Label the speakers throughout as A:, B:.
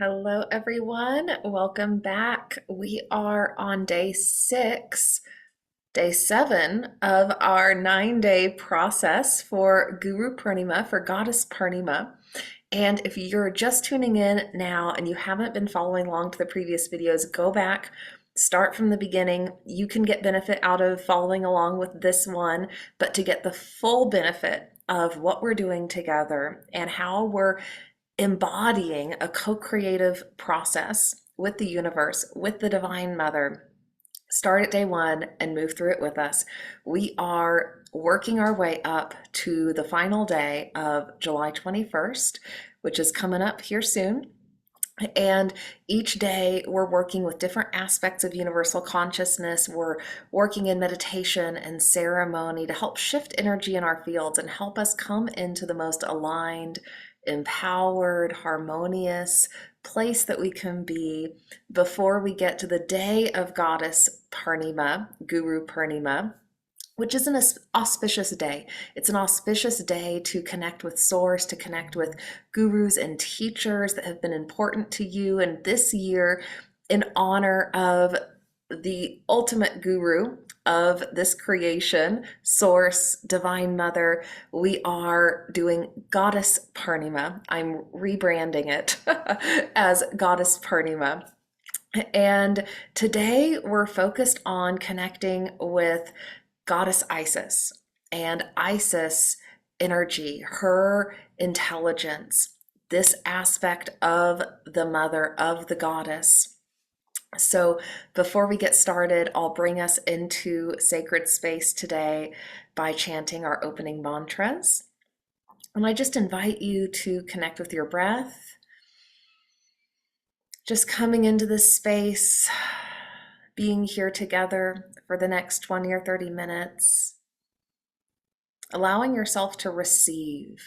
A: Hello, everyone. Welcome back. We are on day seven of our 9-day process for Guru Purnima, for Goddess Purnima. And if you're just tuning in now and you haven't been following along to the previous videos, go back, start from the beginning. You can get benefit out of following along with this one, but to get the full benefit of what we're doing together and how we're embodying a co-creative process with the universe, with the Divine Mother. Start at day one and move through it with us. We are working our way up to the final day of July 21st, which is coming up here soon. And each day we're working with different aspects of universal consciousness. We're working in meditation and ceremony to help shift energy in our fields and help us come into the most aligned, empowered, harmonious place that we can be before we get to the day of Goddess Purnima, Guru Purnima, which is an auspicious day. It's an auspicious day to connect with Source, to connect with gurus and teachers that have been important to you. And this year, in honor of the ultimate guru of this creation, Source, Divine Mother, we are doing Goddess Purnima. I'm rebranding it as Goddess Purnima. And today we're focused on connecting with Goddess Isis and Isis energy, her intelligence, this aspect of the mother, of the goddess. So before we get started, I'll bring us into sacred space today by chanting our opening mantras. And I just invite you to connect with your breath, just coming into this space, being here together for the next 20 or 30 minutes, allowing yourself to receive,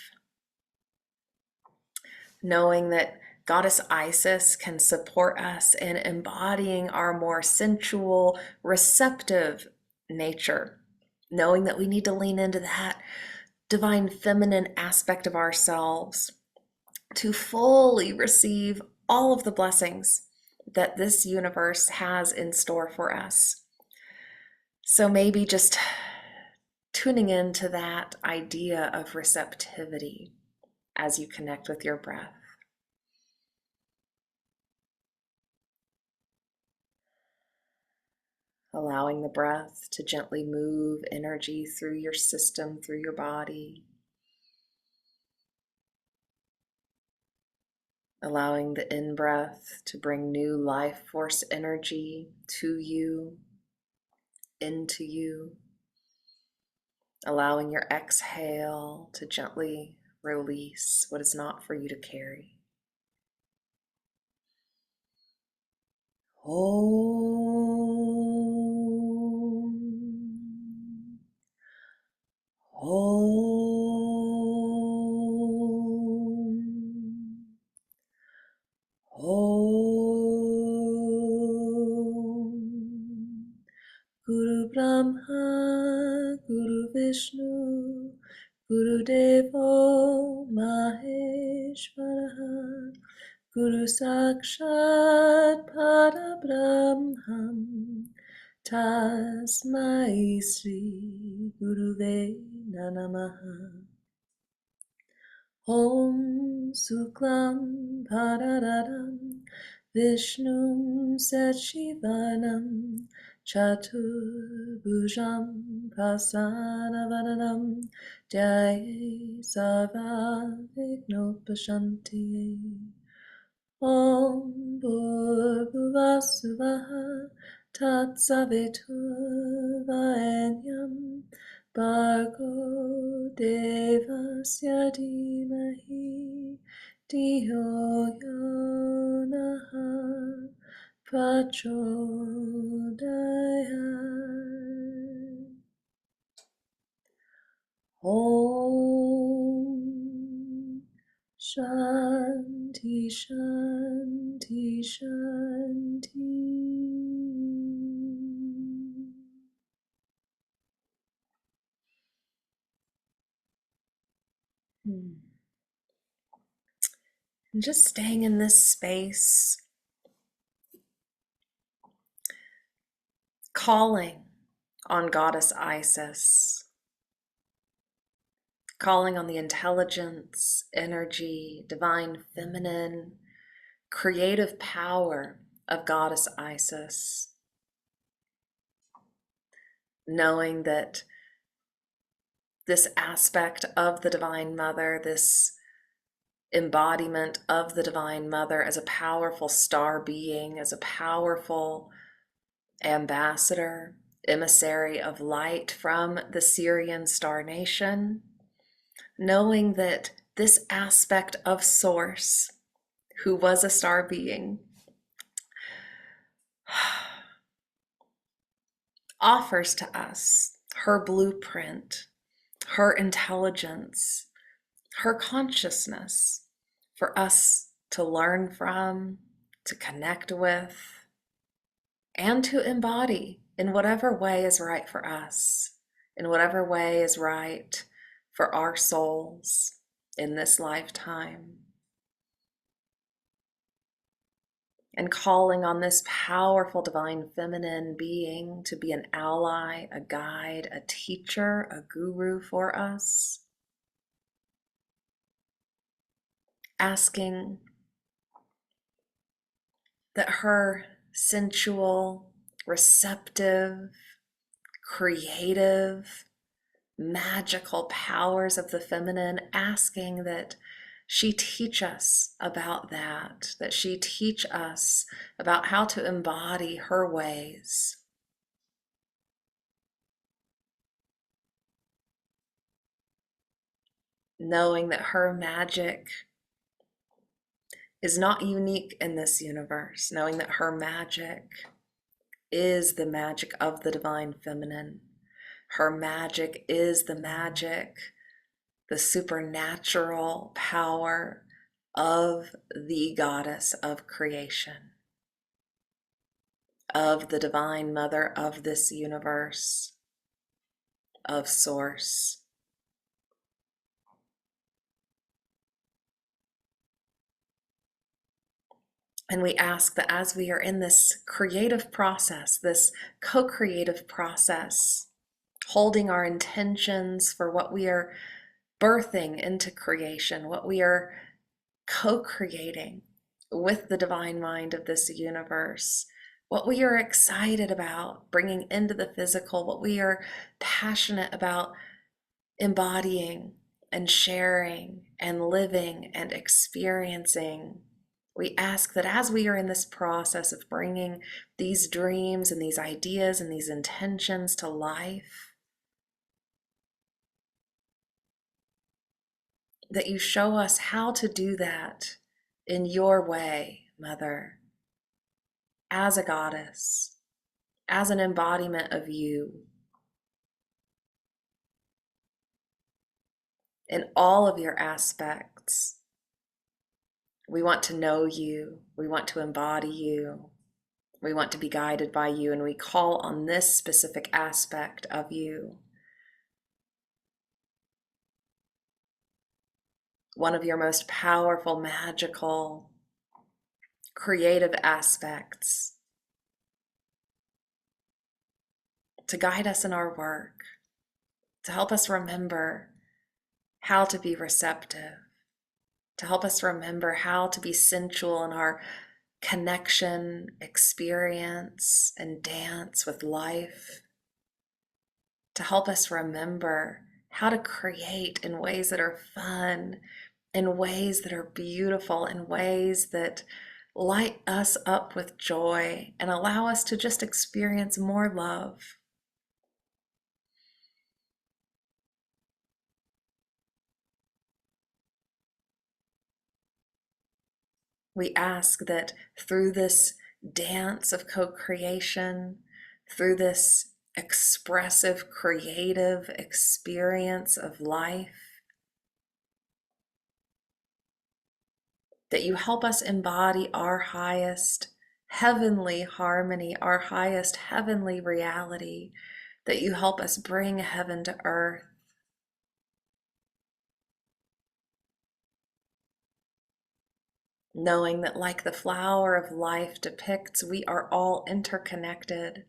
A: knowing that Goddess Isis can support us in embodying our more sensual, receptive nature, knowing that we need to lean into that divine feminine aspect of ourselves to fully receive all of the blessings that this universe has in store for us. So maybe just tuning into that idea of receptivity as you connect with your breath. Allowing the breath to gently move energy through your system, through your body. Allowing the in-breath to bring new life force energy to you, into you. Allowing your exhale to gently release what is not for you to carry. Om. Om. Om. Guru Brahma, Guru Vishnu, Guru Devo Maheshwara, Guru Sakshat Parabrahmam, Tasmai Sri Guruve Namaha. Om Suklam Paradaram Vishnum Sachivanam Chaturbhujam Prasanavaranam Jai Sarva Vignopashanti. Om Bhurbhuvasuvaha Tatsaviturvarenyam Bhargo Devasya Dhimahi Dhiyo Yonaha Prachodayat. Om Shanti Shanti Shanti. And just staying in this space, calling on Goddess Isis, calling on the intelligence, energy, divine feminine, creative power of Goddess Isis, knowing that this aspect of the Divine Mother, this embodiment of the Divine Mother as a powerful star being, as a powerful ambassador, emissary of light from the Syrian star nation, knowing that this aspect of Source, who was a star being, offers to us her blueprint, her intelligence, her consciousness for us to learn from, to connect with, and to embody in whatever way is right for us, in whatever way is right for our souls in this lifetime. And calling on this powerful divine feminine being to be an ally, a guide, a teacher, a guru for us. Asking that her sensual, receptive, creative, magical powers of the feminine, asking that she teach us about that she teach us about how to embody her ways. Knowing that her magic is not unique in this universe, knowing that her magic is the magic of the divine feminine. Her magic is the magic, the supernatural power of the goddess of creation, of the divine mother of this universe, of Source. And we ask that as we are in this creative process, this co-creative process, holding our intentions for what we are birthing into creation, what we are co-creating with the divine mind of this universe, what we are excited about bringing into the physical, what we are passionate about embodying and sharing and living and experiencing. We ask that as we are in this process of bringing these dreams and these ideas and these intentions to life, that you show us how to do that in your way, Mother, as a goddess, as an embodiment of you, in all of your aspects. We want to know you, we want to embody you, we want to be guided by you, and we call on this specific aspect of you. One of your most powerful, magical, creative aspects to guide us in our work, to help us remember how to be receptive, to help us remember how to be sensual in our connection, experience, and dance with life, to help us remember how to create in ways that are fun, in ways that are beautiful, in ways that light us up with joy and allow us to just experience more love. We ask that through this dance of co-creation, through this expressive, creative experience of life, that you help us embody our highest heavenly harmony, our highest heavenly reality, that you help us bring heaven to earth. knowing that like the flower of life depicts, we are all interconnected.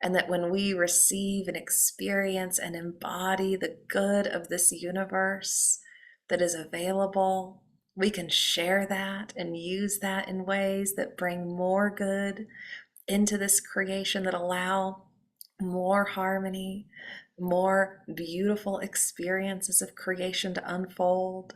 A: And that when we receive and experience and embody the good of this universe that is available, we can share that and use that in ways that bring more good into this creation, that allow more harmony, more beautiful experiences of creation to unfold.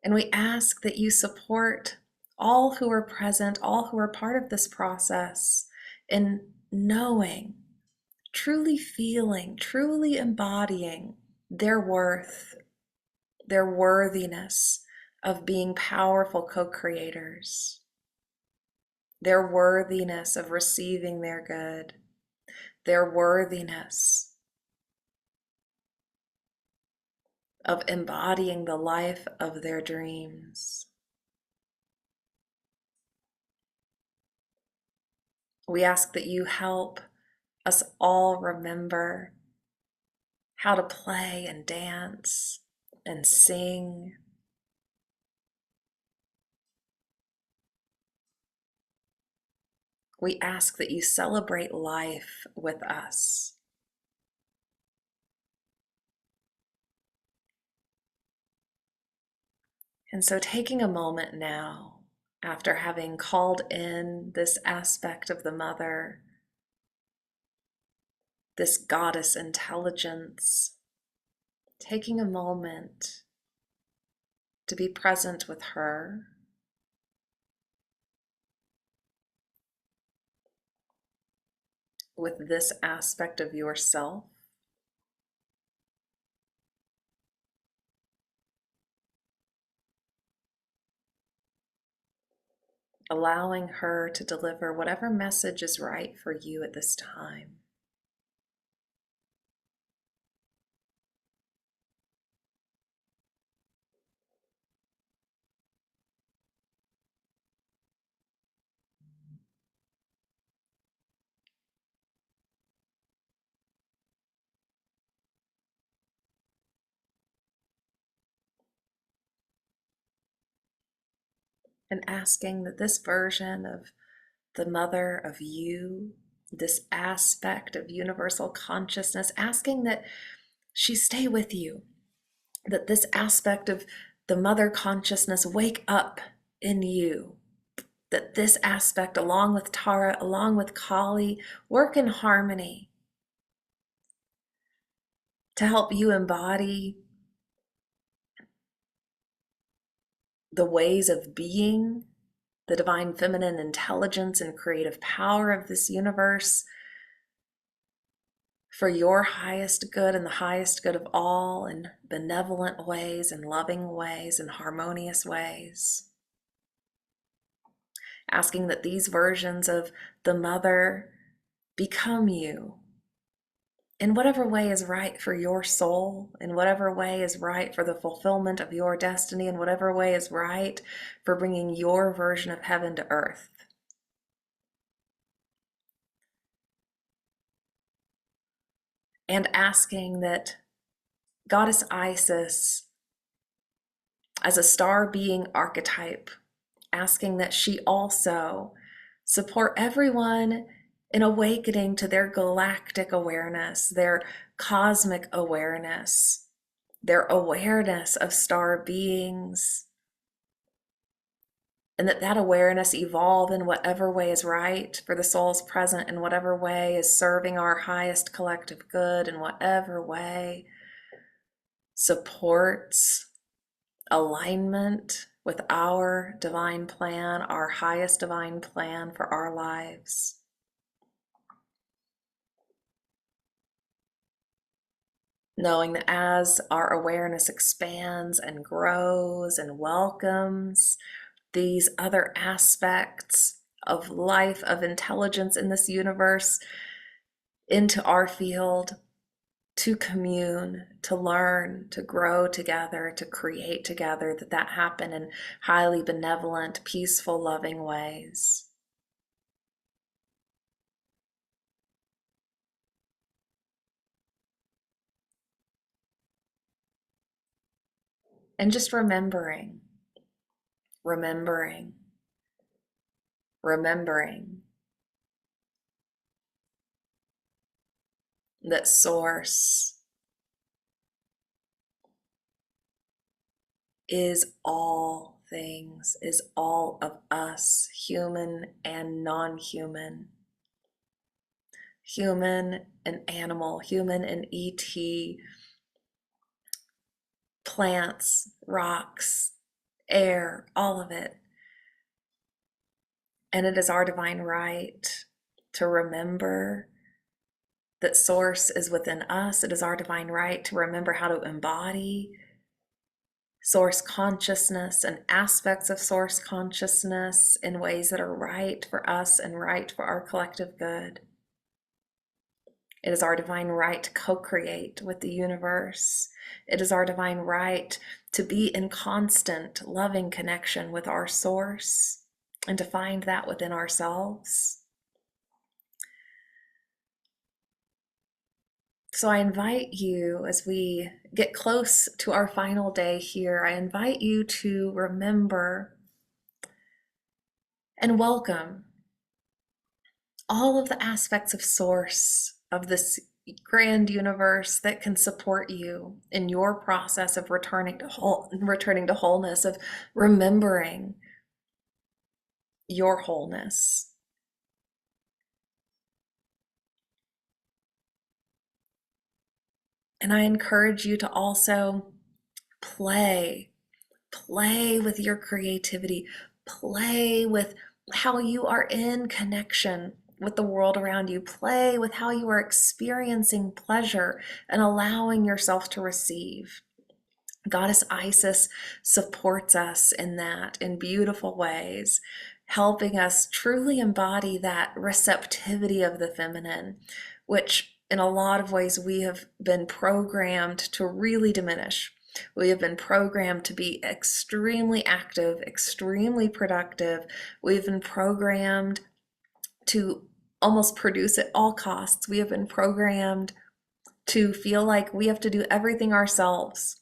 A: And we ask that you support all who are present, all who are part of this process, in knowing, truly feeling, truly embodying their worth, their worthiness of being powerful co-creators, their worthiness of receiving their good, their worthiness of embodying the life of their dreams. We ask that you help us all remember how to play and dance and sing. We ask that you celebrate life with us. And so, taking a moment now, after having called in this aspect of the mother, this goddess intelligence, taking a moment to be present with her, with this aspect of yourself. Allowing her to deliver whatever message is right for you at this time. And asking that this version of the mother of you, this aspect of universal consciousness, asking that she stay with you, that this aspect of the mother consciousness wake up in you, that this aspect, along with Tara, along with Kali, work in harmony to help you embody the ways of being, the divine feminine intelligence and creative power of this universe for your highest good and the highest good of all, in benevolent ways and loving ways and harmonious ways. Asking that these versions of the mother become you in whatever way is right for your soul, in whatever way is right for the fulfillment of your destiny, in whatever way is right for bringing your version of heaven to earth. And asking that Goddess Isis, as a star being archetype, asking that she also support everyone in awakening to their galactic awareness, their cosmic awareness, their awareness of star beings, and that awareness evolve in whatever way is right for the souls present, in whatever way is serving our highest collective good, in whatever way supports alignment with our divine plan, our highest divine plan for our lives. Knowing that as our awareness expands and grows and welcomes these other aspects of life, of intelligence in this universe into our field, to commune, to learn, to grow together, to create together, that happen in highly benevolent, peaceful, loving ways. and just remembering, remembering, remembering that Source is all things, is all of us, human and non-human, human and animal, human and ET, plants, rocks, air, all of it. And it is our divine right to remember that Source is within us. It is our divine right to remember how to embody Source consciousness and aspects of Source consciousness in ways that are right for us and right for our collective good. It is our divine right to co-create with the universe. It is our divine right to be in constant loving connection with our Source and to find that within ourselves. So I invite you, as we get close to our final day here, I invite you to remember and welcome all of the aspects of Source, of this grand universe that can support you in your process of returning to wholeness, of remembering your wholeness. And I encourage you to also play with your creativity, play with how you are in connection with the world around you, play with how you are experiencing pleasure and allowing yourself to receive. Goddess Isis supports us in that in beautiful ways, helping us truly embody that receptivity of the feminine, which in a lot of ways we have been programmed to really diminish. We have been programmed to be extremely active, extremely productive. We've been programmed to almost produce at all costs. We have been programmed to feel like we have to do everything ourselves.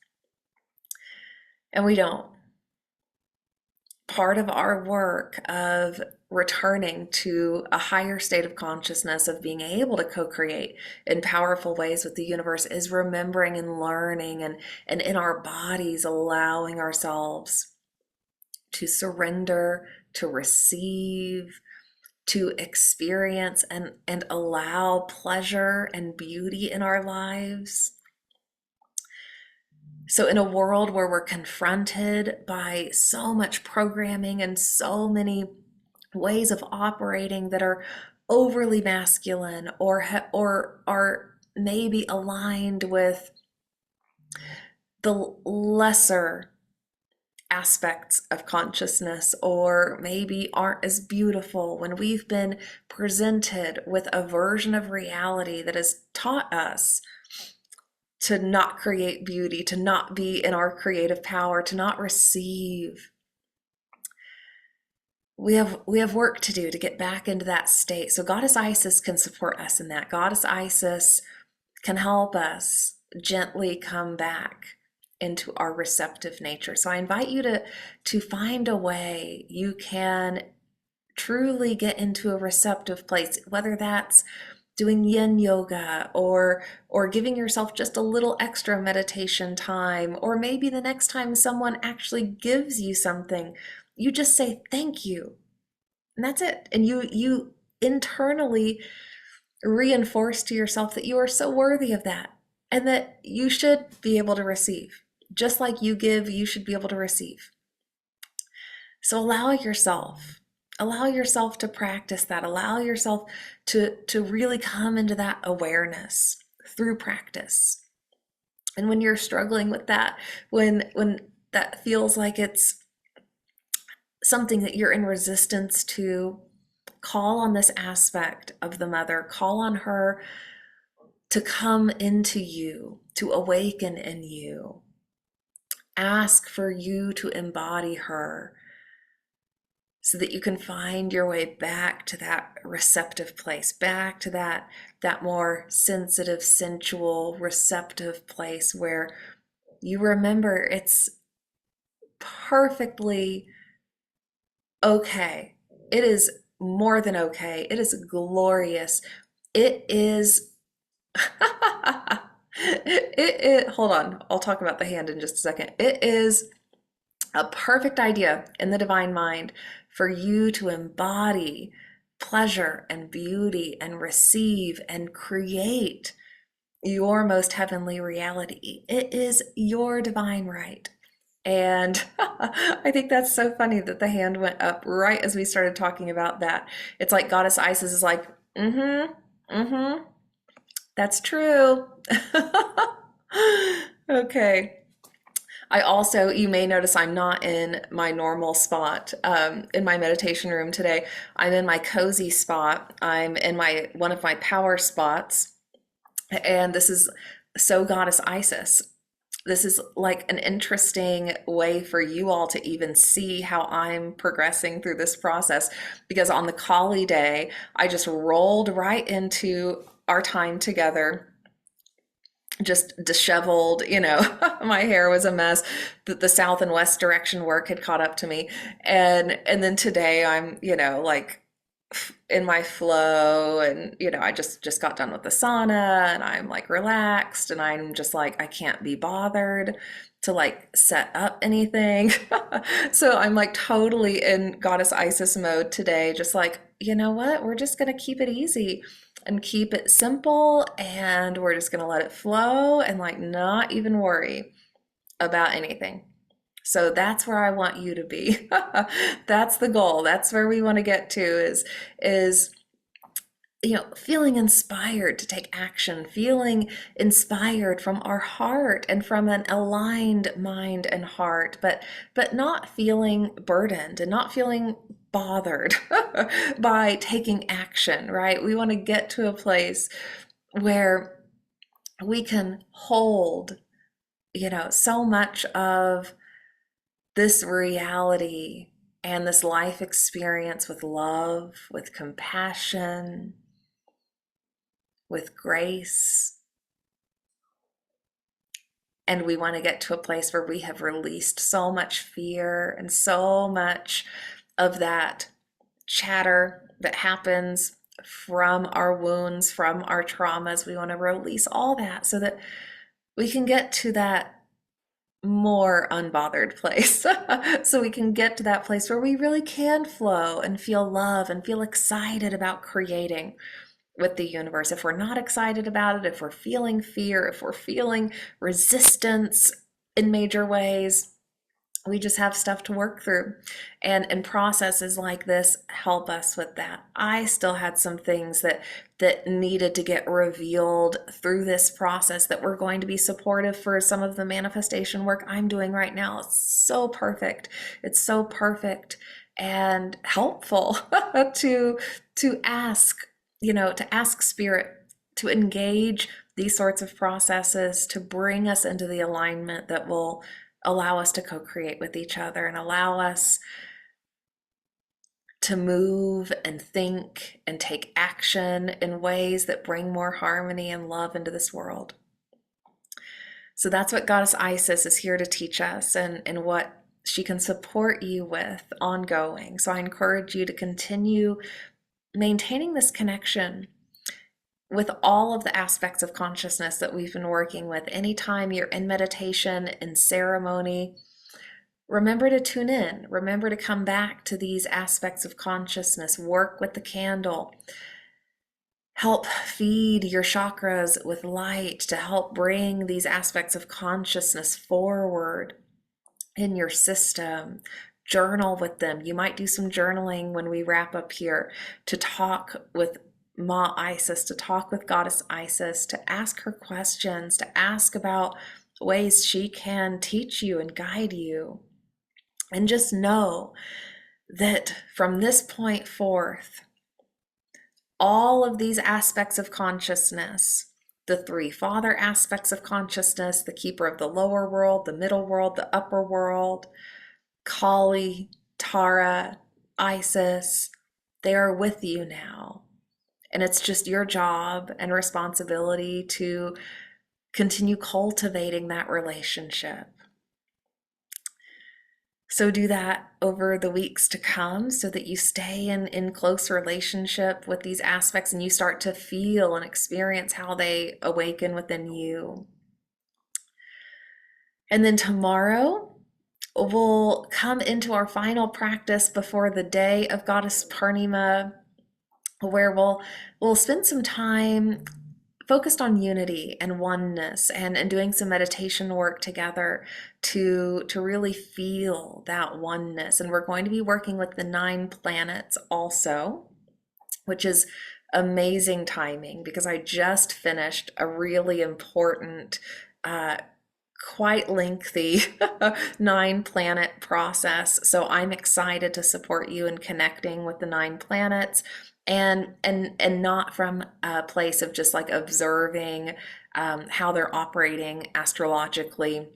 A: And we don't. Part of our work of returning to a higher state of consciousness, of being able to co-create in powerful ways with the universe, is remembering and learning and in our bodies allowing ourselves to surrender, to receive, to experience and allow pleasure and beauty in our lives. So in a world where we're confronted by so much programming and so many ways of operating that are overly masculine or are maybe aligned with the lesser aspects of consciousness, or maybe aren't as beautiful, when we've been presented with a version of reality that has taught us to not create beauty, to not be in our creative power, to not receive. We have work to do to get back into that state. So Goddess Isis can support us in that. Goddess Isis can help us gently come back into our receptive nature. So I invite you to find a way you can truly get into a receptive place, whether that's doing yin yoga or giving yourself just a little extra meditation time, or maybe the next time someone actually gives you something, you just say thank you. And that's it. And you internally reinforce to yourself that you are so worthy of that and that you should be able to receive. Just like you give, you should be able to receive. So allow yourself to practice that. Allow yourself to really come into that awareness through practice. And when you're struggling with that, when that feels like it's something that you're in resistance to, call on this aspect of the mother. Call on her to come into you, to awaken in you. Ask for you to embody her, so that you can find your way back to that receptive place, back to that more sensitive, sensual, receptive place where you remember it's perfectly okay. It is more than okay. It is glorious. It is hold on. I'll talk about the hand in just a second. It is a perfect idea in the divine mind for you to embody pleasure and beauty and receive and create your most heavenly reality. It is your divine right. And I think that's so funny that the hand went up right as we started talking about that. It's like Goddess Isis is like, mm-hmm, mm-hmm, that's true. Okay. I also, you may notice I'm not in my normal spot in my meditation room today. I'm in my cozy spot. I'm in my one of my power spots, and this is so Goddess Isis. This is like an interesting way for you all to even see how I'm progressing through this process, because on the Kali day, I just rolled right into our time together, just disheveled, my hair was a mess. The south and west direction work had caught up to me. And then today I'm, like in my flow, and I just got done with the sauna, and I'm like relaxed, and I'm just like I can't be bothered to like set up anything. So I'm like totally in Goddess Isis mode today, just like, you know what? We're just going to keep it easy and keep it simple, and we're just going to let it flow and like not even worry about anything. So that's where I want you to be. That's the goal. That's where we want to get to is feeling inspired to take action, feeling inspired from our heart and from an aligned mind and heart, but not feeling burdened and not feeling bothered by taking action, right? We want to get to a place where we can hold, so much of this reality and this life experience with love, with compassion, with grace. And we want to get to a place where we have released so much fear and so much of that chatter that happens from our wounds, from our traumas. We want to release all that so that we can get to that more unbothered place. So we can get to that place where we really can flow and feel love and feel excited about creating with the universe. If we're not excited about it, if we're feeling fear, if we're feeling resistance in major ways, we just have stuff to work through. And processes like this help us with that. I still had some things that needed to get revealed through this process that were going to be supportive for some of the manifestation work I'm doing right now. It's so perfect. It's so perfect and helpful to ask, to ask spirit to engage these sorts of processes to bring us into the alignment that will allow us to co-create with each other and allow us to move and think and take action in ways that bring more harmony and love into this world. So that's what Goddess Isis is here to teach us, and what she can support you with ongoing. So I encourage you to continue maintaining this connection with all of the aspects of consciousness that we've been working with. Anytime you're in meditation, in ceremony, remember to tune in. Remember to come back to these aspects of consciousness. Work with the candle. Help feed your chakras with light to help bring these aspects of consciousness forward in your system. Journal with them. You might do some journaling when we wrap up here, to talk with Ma Isis, to talk with Goddess Isis, to ask her questions, to ask about ways she can teach you and guide you. And just know that from this point forth, all of these aspects of consciousness, the three father aspects of consciousness, the keeper of the lower world, the middle world, the upper world, Kali, Tara, Isis, they are with you now. And it's just your job and responsibility to continue cultivating that relationship. So do that over the weeks to come so that you stay in close relationship with these aspects and you start to feel and experience how they awaken within you. And then tomorrow, we'll come into our final practice before the day of Goddess Purnima, where we'll spend some time focused on unity and oneness and doing some meditation work together to really feel that oneness. And we're going to be working with the 9 planets also, which is amazing timing because I just finished a really important quite lengthy 9 planet process. So I'm excited to support you in connecting with the 9 planets and not from a place of just like observing how they're operating astrologically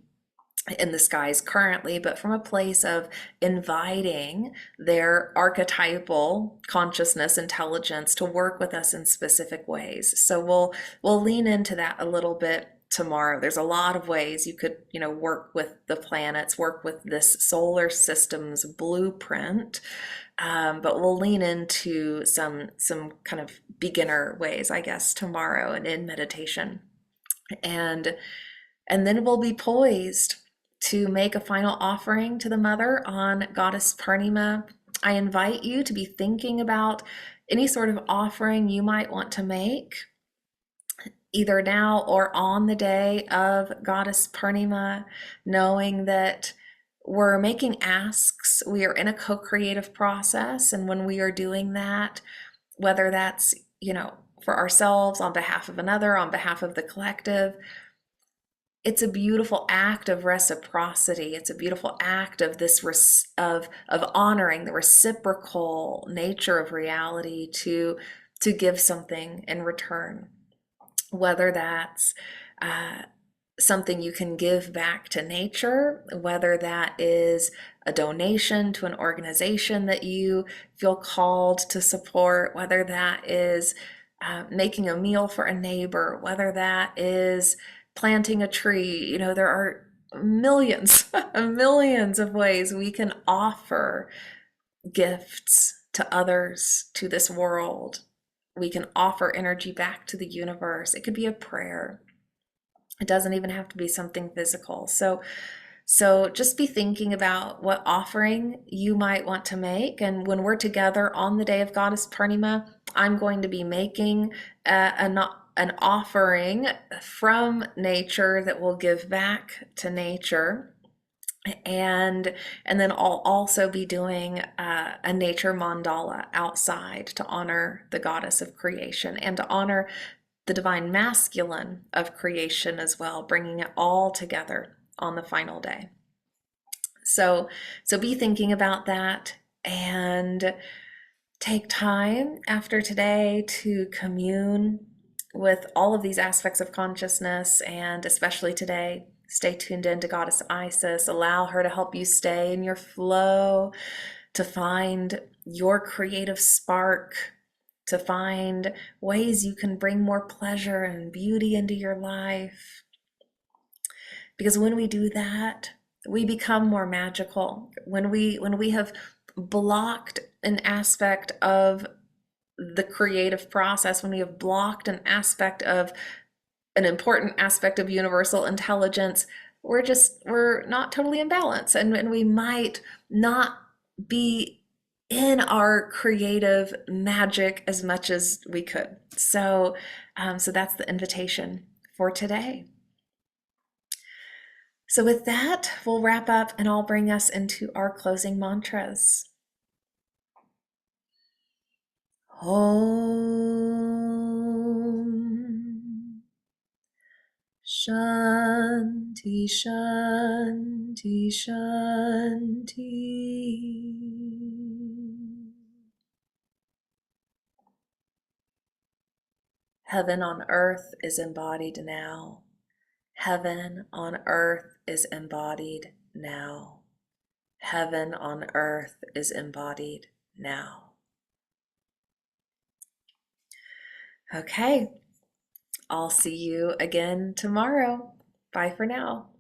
A: in the skies currently, but from a place of inviting their archetypal consciousness intelligence to work with us in specific ways. So we'll lean into that a little bit tomorrow. There's a lot of ways you could, work with the planets, work with this solar system's blueprint. But we'll lean into some kind of beginner ways, I guess, tomorrow and in meditation. And then we'll be poised to make a final offering to the Mother on Goddess Purnima. I invite you to be thinking about any sort of offering you might want to make, either now or on the day of Goddess Purnima, knowing that we're making asks. We are in a co-creative process. And when we are doing that, whether that's, for ourselves, on behalf of another, on behalf of the collective, it's a beautiful act of reciprocity. It's a beautiful act of this of honoring the reciprocal nature of reality to give something in return, whether that's something you can give back to nature, whether that is a donation to an organization that you feel called to support, whether that is making a meal for a neighbor, whether that is planting a tree. There are millions, millions of ways we can offer gifts to others, to this world. We can offer energy back to the universe. It could be a prayer. It doesn't even have to be something physical. So just be thinking about what offering you might want to make. And when we're together on the day of Goddess Purnima, I'm going to be making an offering from nature that will give back to nature. And then I'll also be doing a nature mandala outside to honor the goddess of creation and to honor the divine masculine of creation as well, bringing it all together on the final day. So be thinking about that and take time after today to commune with all of these aspects of consciousness, and especially today, stay tuned in to Goddess Isis. Allow her to help you stay in your flow, to find your creative spark, to find ways you can bring more pleasure and beauty into your life. Because when we do that, we become more magical. When we have blocked an aspect of the creative process, when we have blocked an aspect of an important aspect of universal intelligence, we're not totally in balance, and we might not be in our creative magic as much as we could. So that's the invitation for today. So with that, we'll wrap up and I'll bring us into our closing mantras. Om Shanti Shanti Shanti. Heaven on earth is embodied now. Heaven on earth is embodied now. Heaven on earth is embodied now. Okay, I'll see you again tomorrow. Bye for now.